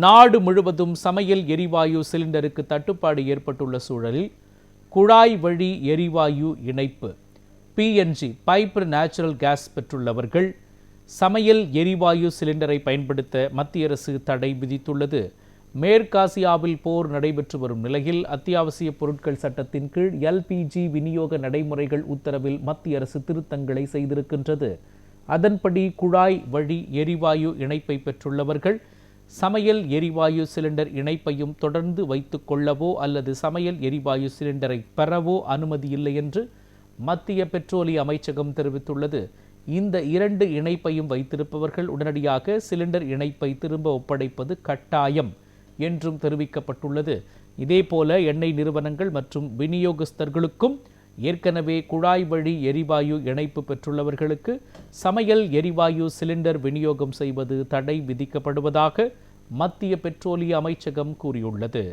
நாடு முழுவதும் சமையல் எரிவாயு சிலிண்டருக்கு தட்டுப்பாடு ஏற்பட்டுள்ள சூழலில் குழாய் வழி எரிவாயு இணைப்பு பிஎன்ஜி பைப்டு நேச்சுரல் கேஸ் பெற்றுள்ளவர்கள் சமையல் எரிவாயு சிலிண்டரை பயன்படுத்த மத்திய அரசு தடை விதித்துள்ளது. மேற்காசியாவில் போர் நடைபெற்று வரும் நிலையில் அத்தியாவசிய பொருட்கள் சட்டத்தின் கீழ் எல்பிஜி விநியோக நடைமுறைகள் உத்தரவில் மத்திய அரசு திருத்தங்களை செய்திருக்கின்றது. அதன்படி குழாய் வழி எரிவாயு இணைப்பை பெற்றுள்ளவர்கள் சமையல் எரிவாயு சிலிண்டர் இணைப்பையும் தொடர்ந்து வைத்துக் கொள்ளவோ அல்லது சமையல் எரிவாயு சிலிண்டரை பெறவோ அனுமதி இல்லை என்று மத்திய பெட்ரோலிய அமைச்சகம் தெரிவித்துள்ளது. இந்த இரண்டு இணைப்பையும் வைத்திருப்பவர்கள் உடனடியாக சிலிண்டர் இணைப்பை திரும்ப ஒப்படைப்பது கட்டாயம் என்றும் தெரிவிக்கப்பட்டுள்ளது. இதேபோல எண்ணெய் நிறுவனங்கள் மற்றும் விநியோகஸ்தர்களுக்கும் ஏற்கனவே குழாய் வழி எரிவாயு இணைப்பு பெற்றுள்ளவர்களுக்கு சமையல் எரிவாயு சிலிண்டர் விநியோகம் செய்வது தடை விதிக்கப்படுவதாக மத்திய பெட்ரோலிய அமைச்சகம் கூறியுள்ளது.